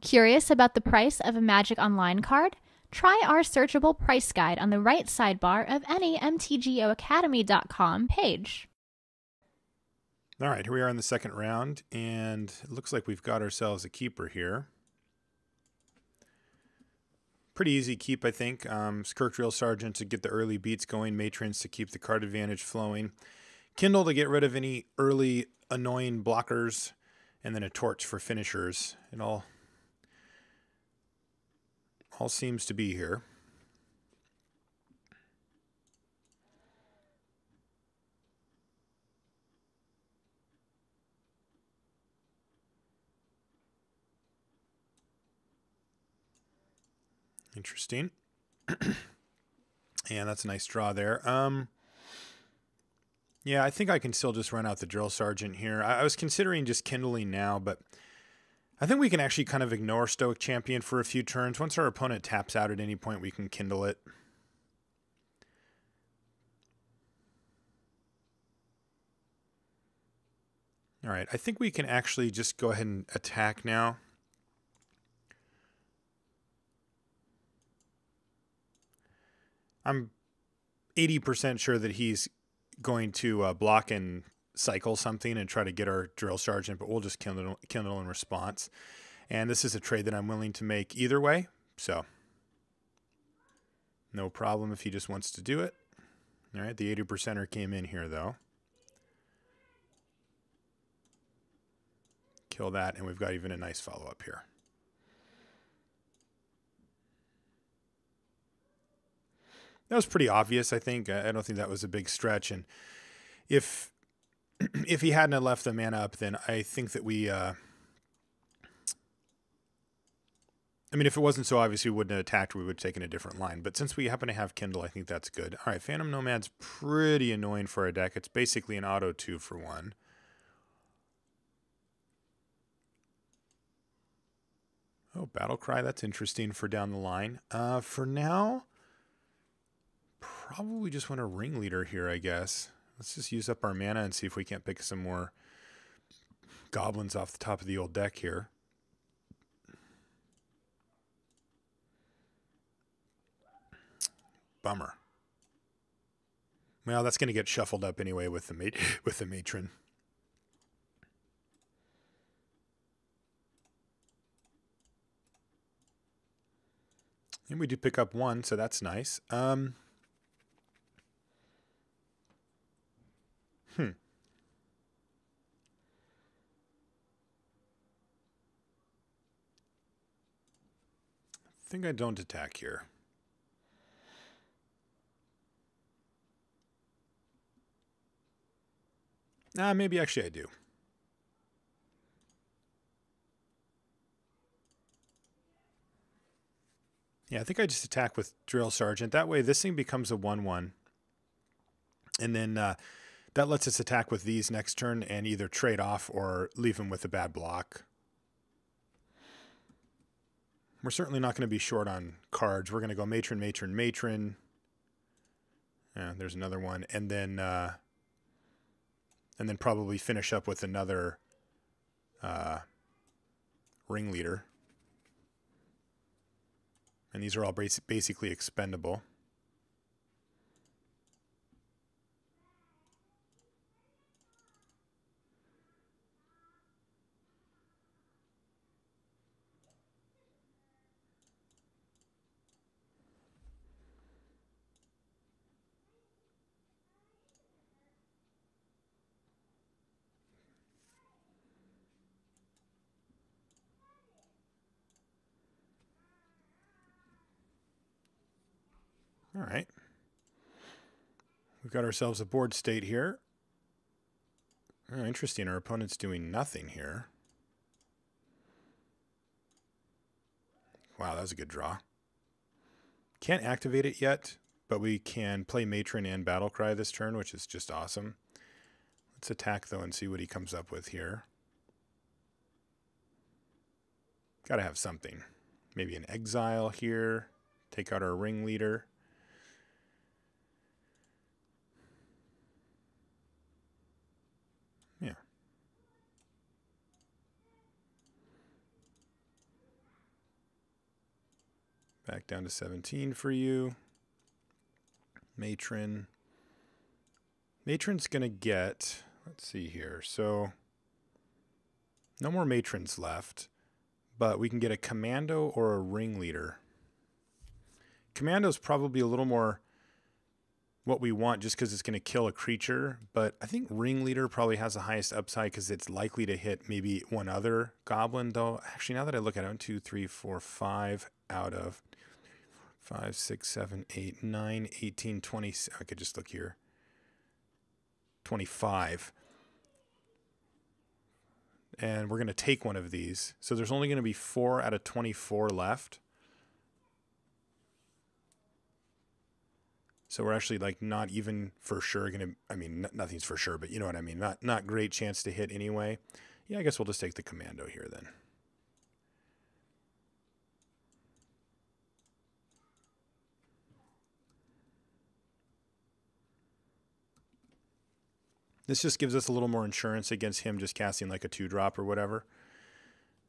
Curious about the price of a Magic Online card? Try our searchable price guide on the right sidebar of any MTGOacademy.com page. All right, here we are in the second round, and it looks like we've got ourselves a keeper here. Pretty easy keep, I think. Skirk Drill Sergeant to get the early beats going, Matrons to keep the card advantage flowing, Kindle to get rid of any early annoying blockers, and then a Torch for finishers. It all seems to be here. Interesting. And that's a nice draw there. Yeah, I think I can still just run out the Drill Sergeant here. I was considering just kindling now, but I think we can actually kind of ignore Stoic Champion for a few turns. Once our opponent taps out at any point, we can kindle it. All right, I think we can actually just go ahead and attack now. I'm 80% sure that he's going to block and cycle something and try to get our Drill Sergeant, but we'll just kindle in response. And this is a trade that I'm willing to make either way, so no problem if he just wants to do it. All right, the 80%er came in here, though. Kill that, and we've got even a nice follow-up here. That was pretty obvious, I think. I don't think that was a big stretch. And if he hadn't have left the mana up, then I think that we... I mean, if it wasn't so obvious we wouldn't have attacked, we would have taken a different line. But since we happen to have Kindle, I think that's good. All right, Phantom Nomad's pretty annoying for a deck. It's basically an auto 2-for-1. Oh, Battlecry, that's interesting for down the line. For now, probably just want a Ringleader here, I guess. Let's just use up our mana and see if we can't pick some more goblins off the top of the old deck here. Bummer. Well, that's going to get shuffled up anyway with the Matron. And we do pick up one, so that's nice. I think I don't attack here. Maybe actually I do. Yeah, I think I just attack with Drill Sergeant. That way this thing becomes a 1-1. And then that lets us attack with these next turn and either trade off or leave them with a bad block. We're certainly not going to be short on cards. We're going to go Matron, Matron, Matron. There's another one. And then probably finish up with another Ringleader. And these are all basically expendable. All right. We've got ourselves a board state here. Oh, interesting. Our opponent's doing nothing here. Wow, that was a good draw. Can't activate it yet, but we can play Matron and Battlecry this turn, which is just awesome. Let's attack, though, and see what he comes up with here. Got to have something. Maybe an Exile here. Take out our Ringleader. Yeah. Back down to 17 for you. Matron. Matron's going to get, let's see here. So no more matrons left, but we can get a commando or a ringleader. Commando's probably a little more what we want just because it's going to kill a creature, but I think ringleader probably has the highest upside because it's likely to hit maybe one other goblin, though. Actually, now that I look at it, 1, 2, 3, 4, 5 out of 5, 6, 7, 8, 9, 18, 20. I could just look here. 25. And we're going to take one of these. So there's only going to be 4 out of 24 left. So we're actually like not even for sure going to, I mean, nothing's for sure, but you know what I mean? Not great chance to hit anyway. Yeah, I guess we'll just take the commando here then. This just gives us a little more insurance against him just casting like a 2-drop or whatever.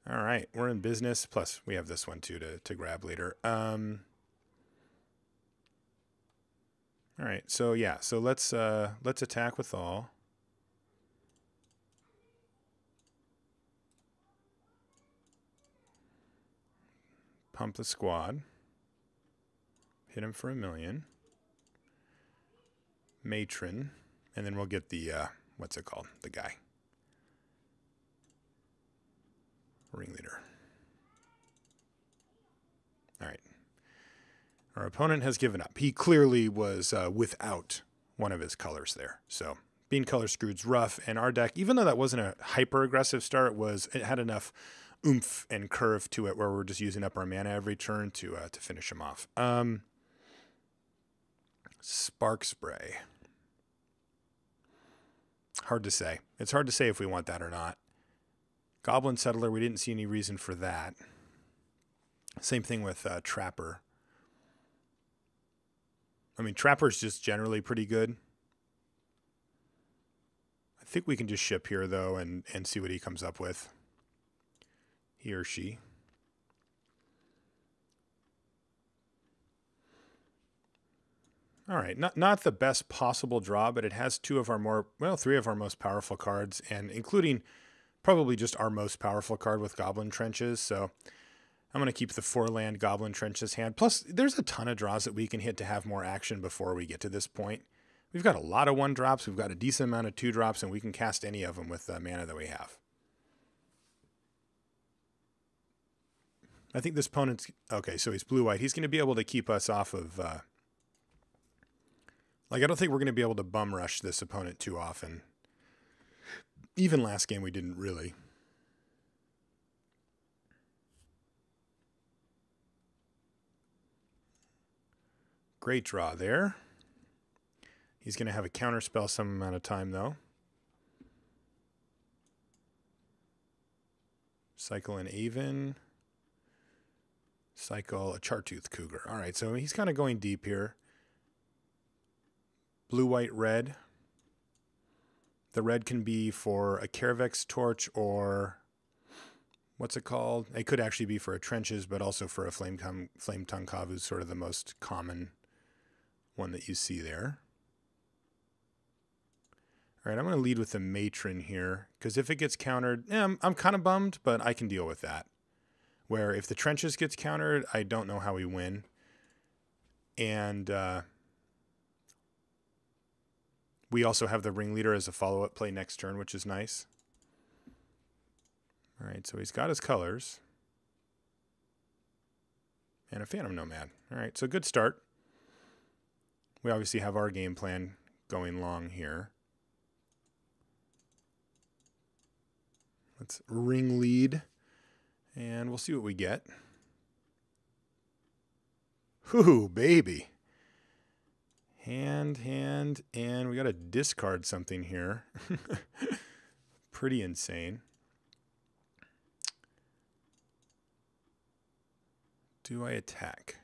All right, we're in business. Plus, we have this one too to grab later. All right, so yeah, so let's attack with all. Pump the squad. Hit him for 1 million. Matron, and then we'll get the what's it called? The guy. Ringleader. All right. Our opponent has given up. He clearly was without one of his colors there. So being color screwed's rough. And our deck, even though that wasn't a hyper aggressive start, it had enough oomph and curve to it where we're just using up our mana every turn to finish him off. Spark Spray. Hard to say. It's hard to say if we want that or not. Goblin Settler, we didn't see any reason for that. Same thing with Trapper. I mean, Trapper's just generally pretty good. I think we can just ship here, though, and see what he comes up with. He or she. All right, not the best possible draw, but it has 3 of our most powerful cards, and including probably just our most powerful card with Goblin Trenches, so I'm going to keep the 4-land Goblin Trenches hand. Plus, there's a ton of draws that we can hit to have more action before we get to this point. We've got a lot of 1-drops, we've got a decent amount of 2-drops, and we can cast any of them with the mana that we have. I think this opponent's... Okay, so he's blue-white. He's going to be able to keep us off of... I don't think we're going to be able to bum rush this opponent too often. Even last game, we didn't really. Great draw there. He's going to have a counter spell some amount of time, though. Cycle an Aven. Cycle a Chartooth Cougar. All right, so he's kind of going deep here. Blue, white, red. The red can be for a Karavex Torch or... What's it called? It could actually be for a Trenches, but also for a Flame Tongue Kavu, sort of the most common one that you see there. All right, I'm going to lead with the Matron here, because if it gets countered, I'm kind of bummed, but I can deal with that. Where if the Trenches gets countered, I don't know how we win. And we also have the Ringleader as a follow-up play next turn, which is nice. All right, so he's got his colors. And a Phantom Nomad. All right, so good start. We obviously have our game plan going long here. Let's ring lead, and we'll see what we get. Whoo, baby. Hand, and we got to discard something here. Pretty insane. Do I attack?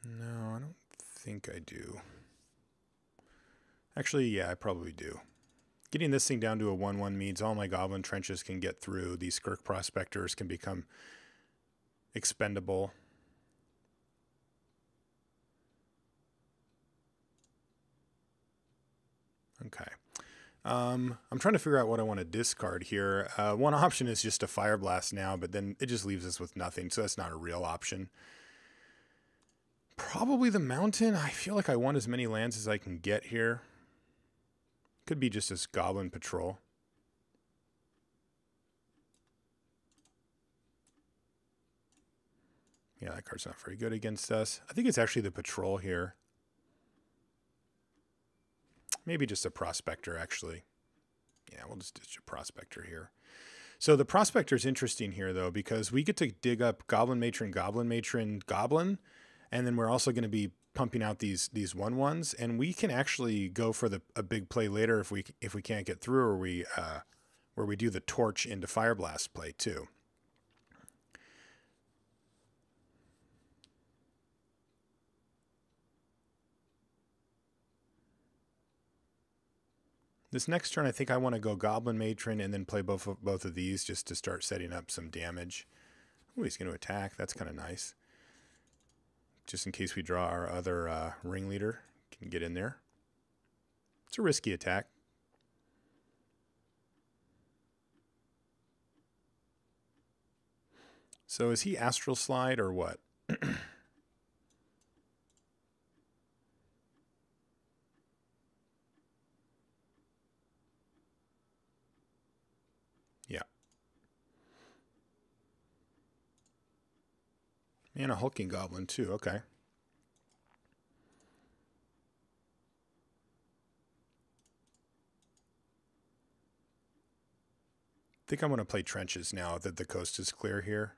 No, I don't think I do. Actually, yeah, I probably do. Getting this thing down to a 1/1 means all my goblin trenches can get through. These Skirk prospectors can become expendable. Okay. I'm trying to figure out what I want to discard here. One option is just a Fire Blast now, but then it just leaves us with nothing, so that's not a real option. Probably the Mountain. I feel like I want as many lands as I can get here. Could be just this Goblin Patrol. Yeah, that card's not very good against us. I think it's actually the Patrol here. Maybe just a Prospector, actually. Yeah, we'll just ditch a Prospector here. So the Prospector is interesting here, though, because we get to dig up Goblin Matron, Goblin Matron, Goblin, and then we're also going to be pumping out these 1/1s, and we can actually go for a big play later if we can't get through, or where we do the Torch into Fire Blast play too. This next turn, I think I want to go Goblin Matron and then play both of these just to start setting up some damage. Oh, he's going to attack. That's kind of nice. Just in case we draw our other ringleader, can get in there. It's a risky attack. So is he Astral Slide or what? Yeah. And a Hulking Goblin too, okay. I think I'm going to play Trenches now that the coast is clear here.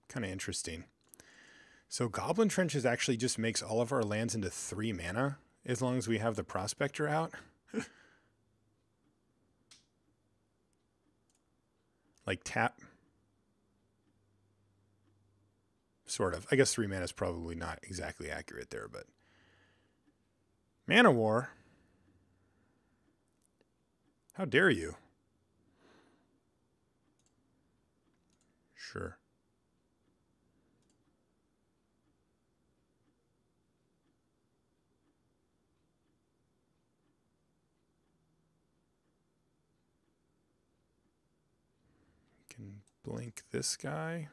Kind of interesting. So Goblin Trenches actually just makes all of our lands into 3 mana as long as we have the Prospector out. Like tap. Sort of. I guess 3 mana is probably not exactly accurate there, but Mana War. How dare you? Sure. Can blink this guy.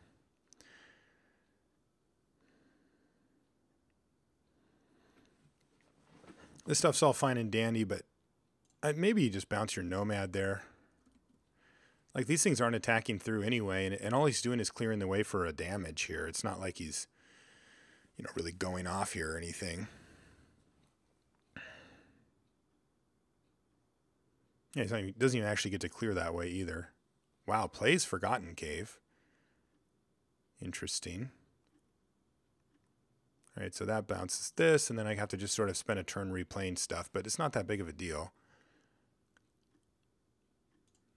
This stuff's all fine and dandy, but maybe you just bounce your Nomad there. Like, these things aren't attacking through anyway, and all he's doing is clearing the way for a damage here. It's not like he's, you know, really going off here or anything. Yeah, he doesn't even actually get to clear that way either. Wow, plays Forgotten Cave. Interesting. All right, so that bounces this, and then I have to just sort of spend a turn replaying stuff, but it's not that big of a deal.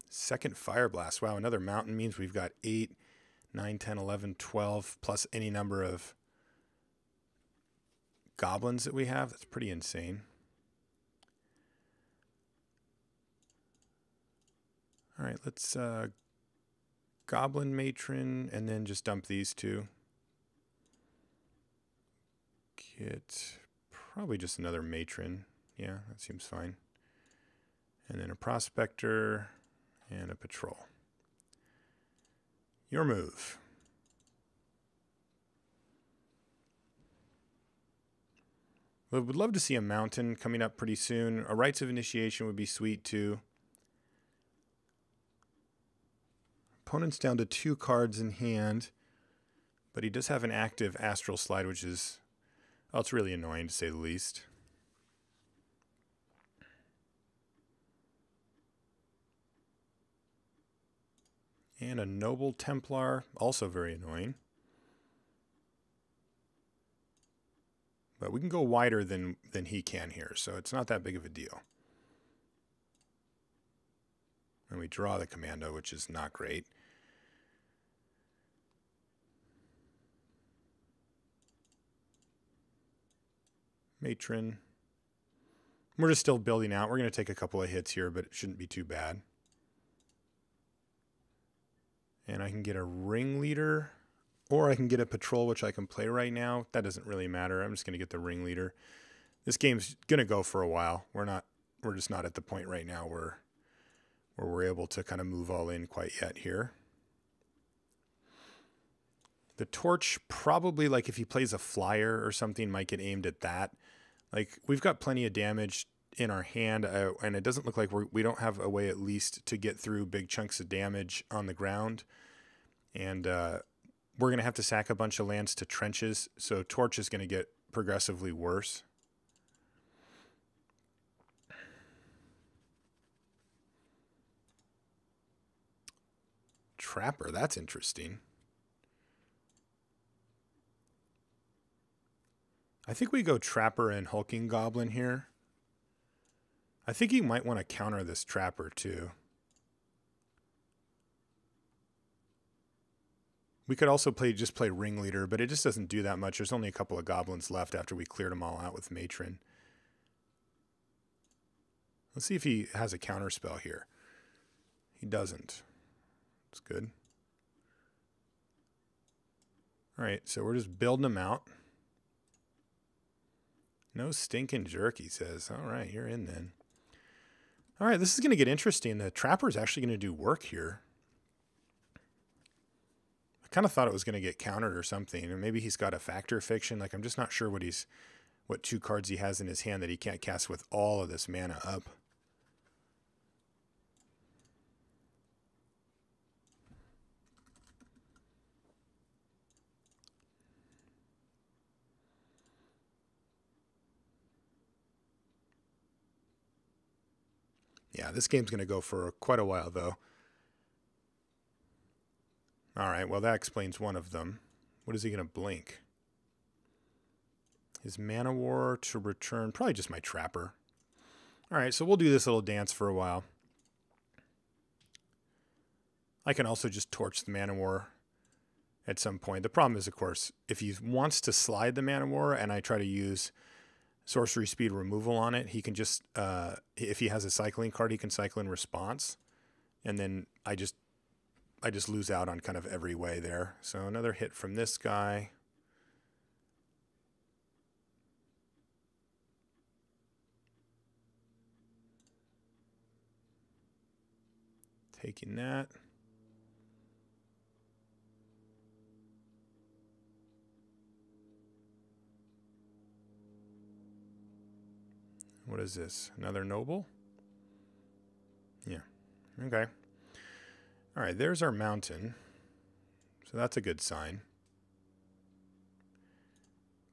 Second Fire Blast. Wow, another mountain means we've got 8, 9, 10, 11, 12, plus any number of goblins that we have. That's pretty insane. All right, let's Goblin Matron, and then just dump these two. Get probably just another Matron. Yeah, that seems fine. And then a Prospector and a Patrol. Your move. I would love to see a Mountain coming up pretty soon. A Rites of Initiation would be sweet too. Opponent's down to 2 cards in hand, but he does have an active Astral Slide, which is, well, it's really annoying to say the least. And a Noble Templar, also very annoying. But we can go wider than he can here, so it's not that big of a deal. And we draw the Commando, which is not great. Matron. We're just still building out. We're going to take a couple of hits here, but it shouldn't be too bad. And I can get a ringleader, or I can get a patrol, which I can play right now. That doesn't really matter. I'm just going to get the ringleader. This game's going to go for a while. We're just not at the point right now where we're able to kind of move all in quite yet here. The torch probably, like if he plays a flyer or something, might get aimed at that. Like we've got plenty of damage in our hand, and it doesn't look like we don't have a way at least to get through big chunks of damage on the ground. And we're going to have to sack a bunch of lands to trenches, so torch is going to get progressively worse. Trapper, that's interesting. I think we go Trapper and Hulking Goblin here. I think he might want to counter this Trapper too. We could also just play Ringleader, but it just doesn't do that much. There's only a couple of goblins left after we cleared them all out with Matron. Let's see if he has a counter spell here. He doesn't. That's good. All right, so we're just building them out. No stinking jerk, he says. All right, you're in then. All right, this is going to get interesting. The Trapper is actually going to do work here. I kind of thought it was going to get countered or something, or maybe he's got a Factor Fiction. Like I'm just not sure what 2 cards he has in his hand that he can't cast with all of this mana up. Yeah, this game's going to go for quite a while, though. All right, well, that explains one of them. What is he going to blink? His Mana War to return, probably just my Trapper. All right, so we'll do this little dance for a while. I can also just torch the Mana War at some point. The problem is, of course, if he wants to slide the Mana War and I try to use sorcery speed removal on it, he can just, if he has a cycling card, he can cycle in response. And then I just lose out on kind of every way there. So another hit from this guy. Taking that. What is this? Another noble? Yeah. Okay. All right, there's our mountain. So that's a good sign.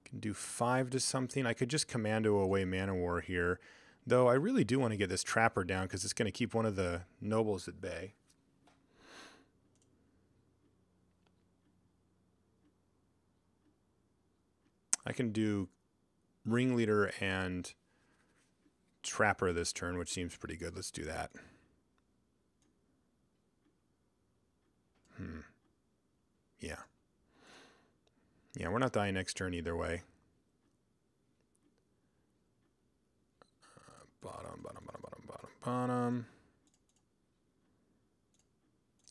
Can do 5 to something. I could just commando away Mana War here. Though I really do want to get this Trapper down because it's going to keep one of the nobles at bay. I can do Ringleader and Trapper this turn, which seems pretty good. Let's do that. Yeah. Yeah, we're not dying next turn either way. Bottom.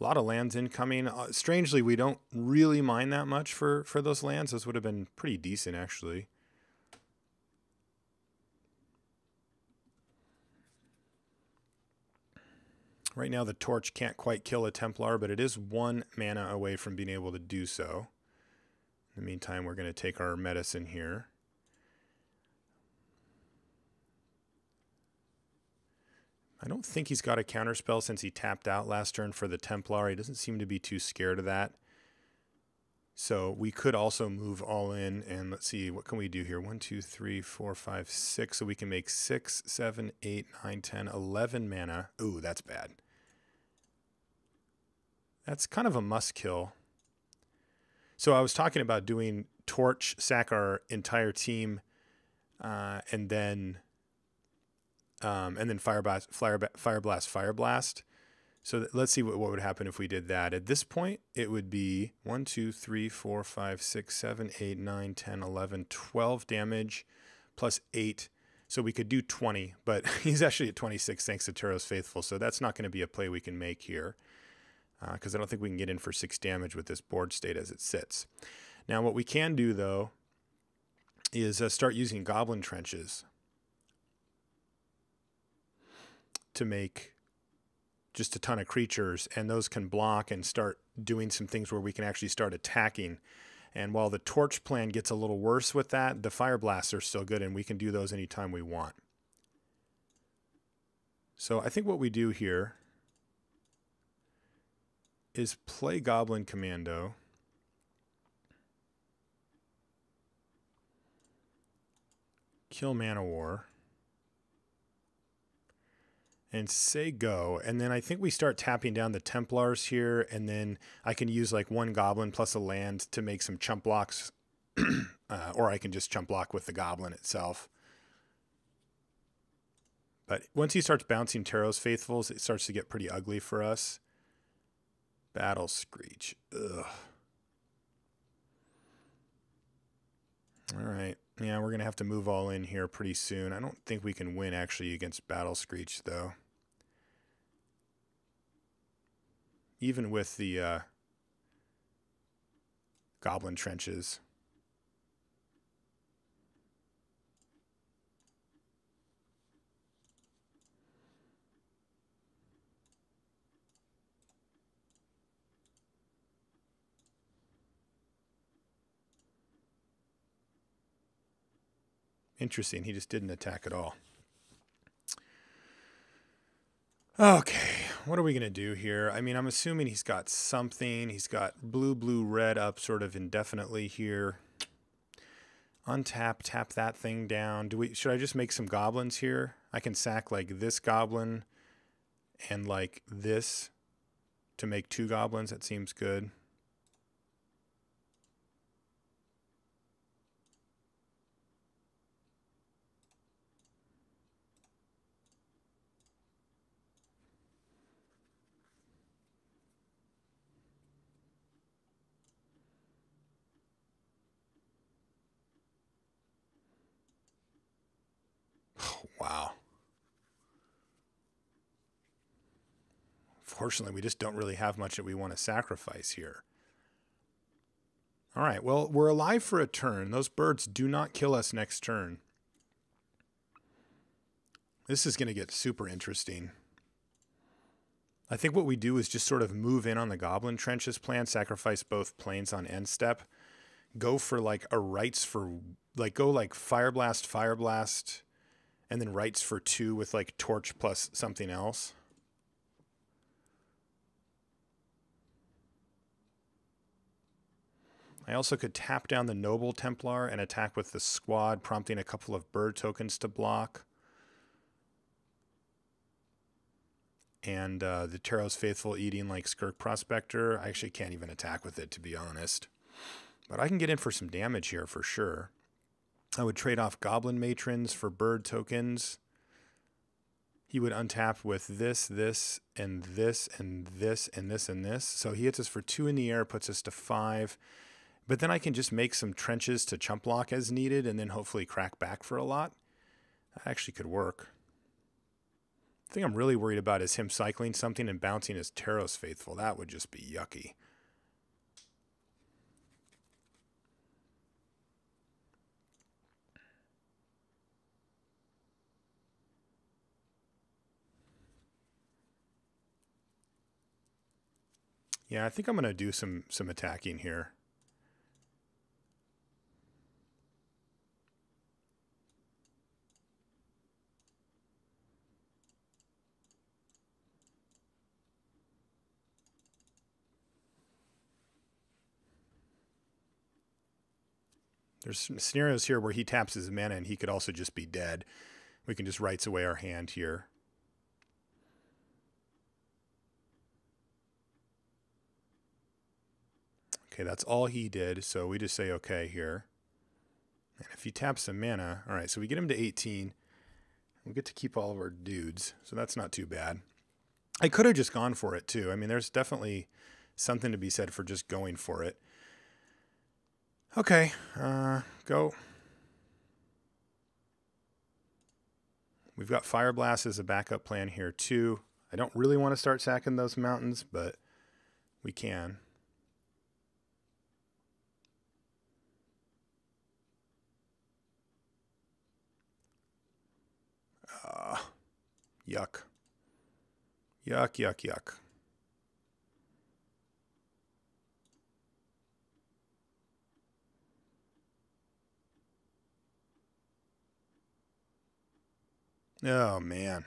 A lot of lands incoming. Strangely, we don't really mind that much for those lands. Those would have been pretty decent, actually. Right now, the Torch can't quite kill a Templar, but it is 1 mana away from being able to do so. In the meantime, we're going to take our medicine here. I don't think he's got a counterspell since he tapped out last turn for the Templar. He doesn't seem to be too scared of that. So we could also move all in, and let's see, what can we do here? 1, 2, 3, 4, 5, 6. So we can make 6, 7, 8, 9, 10, 11 mana. Ooh, that's bad. That's kind of a must kill. So I was talking about doing Torch, sack our entire team, and then Fireblast. So let's see what would happen if we did that. At this point, it would be 1, 2, 3, 4, 5, 6, 7, 8, 9, 10, 11, 12 damage, plus 8. So we could do 20, but he's actually at 26 thanks to Taros Faithful. So that's not going to be a play we can make here because I don't think we can get in for 6 damage with this board state as it sits. Now what we can do, though, is start using Goblin Trenches to make just a ton of creatures, and those can block and start doing some things where we can actually start attacking. And while the Torch plan gets a little worse with that, the Fire Blasts are still good, and we can do those anytime we want. So I think what we do here is play Goblin Commando. Kill Mana War. And say go, and then I think we start tapping down the Templars here, and then I can use like 1 Goblin plus a land to make some chump blocks, or I can just chump block with the Goblin itself. But once he starts bouncing Taros Faithfuls, it starts to get pretty ugly for us. Battle Screech. Ugh. All right. Yeah, we're going to have to move all in here pretty soon. I don't think we can win, actually, against Battle Screech, though. Even with the Goblin Trenches. Interesting, he just didn't attack at all. Okay, what are we going to do here? I mean, I'm assuming he's got something. He's got blue, blue, red up sort of indefinitely here. Untap, tap that thing down. Should I just make some goblins here? I can sack like this goblin and like this to make 2 goblins. That seems good. Wow. Fortunately, we just don't really have much that we want to sacrifice here. All right, well, we're alive for a turn. Those birds do not kill us next turn. This is going to get super interesting. I think what we do is just sort of move in on the Goblin Trenches plan, sacrifice both planes on end step, go for like a rights for, like go like Fire Blast, and then rights for 2 with like Torch plus something else. I also could tap down the Noble Templar and attack with the squad, prompting a couple of bird tokens to block. And the Taros Faithful eating like Skirk Prospector. I actually can't even attack with it, to be honest. But I can get in for some damage here for sure. I would trade off Goblin Matrons for bird tokens. He would untap with this, this, and this, and this, and this, and this. So he hits us for 2 in the air, puts us to 5. But then I can just make some trenches to chump block as needed and then hopefully crack back for a lot. That actually could work. The thing I'm really worried about is him cycling something and bouncing his Taros Faithful. That would just be yucky. Yeah, I think I'm going to do some attacking here. There's some scenarios here where he taps his mana and he could also just be dead. We can just rights away our hand here. Okay, that's all he did, so we just say okay here. And if he taps some mana, all right, so we get him to 18. We get to keep all of our dudes, so that's not too bad. I could have just gone for it too. I mean, there's definitely something to be said for just going for it. Okay, go. We've got Fire Blast as a backup plan here too. I don't really want to start sacking those mountains, but we can. Yuck. Yuck, yuck, yuck. Oh, man.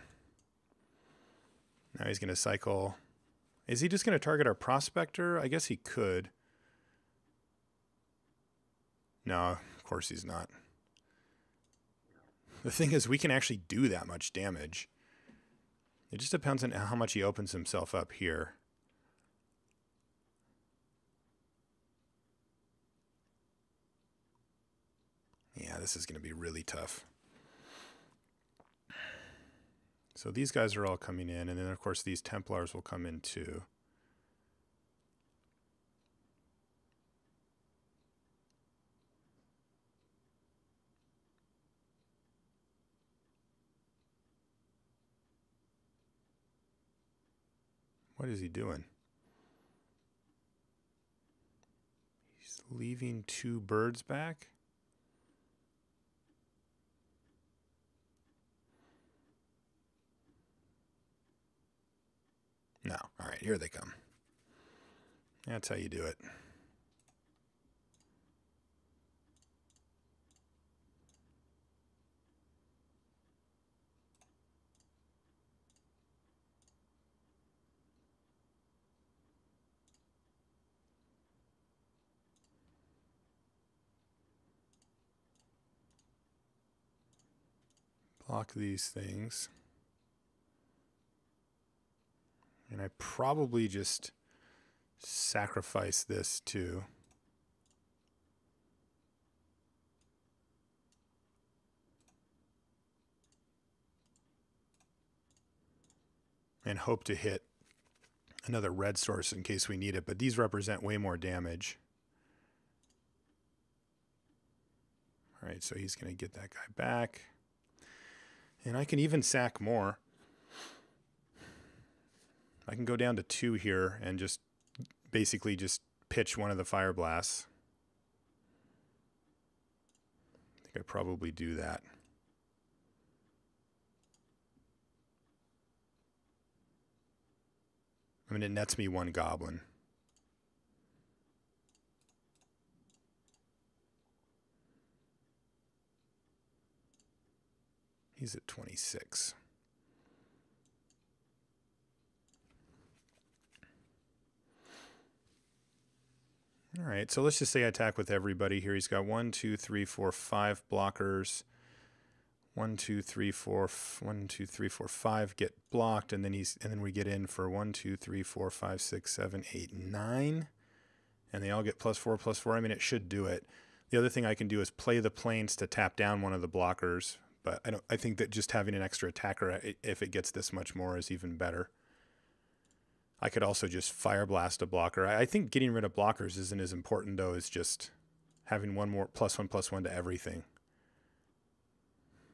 Now he's going to cycle. Is he just going to target our prospector? I guess he could. No, of course he's not. The thing is, we can actually do that much damage. It just depends on how much he opens himself up here. Yeah, this is going to be really tough. So these guys are all coming in, and then of course these Templars will come in too. What is he doing? He's leaving 2 birds back. No. All right, here they come. That's how you do it. Block these things. And I probably just sacrifice this too. And hope to hit another red source in case we need it. But these represent way more damage. All right, so he's going to get that guy back. And I can even sack more. I can go down to 2 here and just basically just pitch one of the Fire Blasts. I think I probably do that. I mean, it nets me 1 goblin. He's at 26. All right, so let's just say I attack with everybody here. He's got 1, 2, 3, 4, 5 blockers. 1, 2, 3, 4, 1, 2, 3, 4, 5 get blocked, and then we get in for 1, 2, 3, 4, 5, 6, 7, 8, 9, and they all get +4/+4. I mean, it should do it. The other thing I can do is play the planes to tap down one of the blockers, but I think that just having an extra attacker, if it gets this much more, is even better. I could also just Fire Blast a blocker. I think getting rid of blockers isn't as important though as just having one more +1/+1 to everything.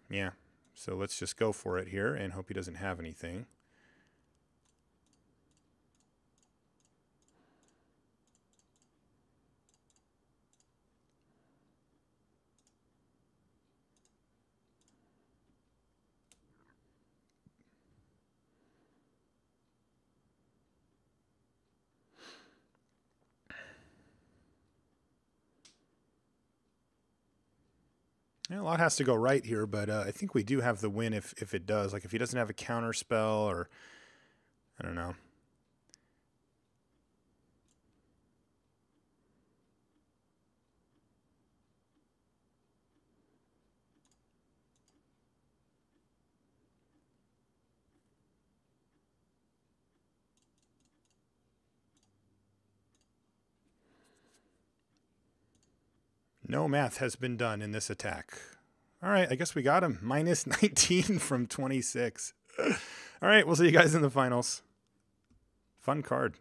Yeah, so let's just go for it here and hope he doesn't have anything. Yeah, a lot has to go right here, but I think we do have the win if it does. Like if he doesn't have a counter spell or, I don't know. No math has been done in this attack. All right, I guess we got him. -19 from 26. All right, we'll see you guys in the finals. Fun card.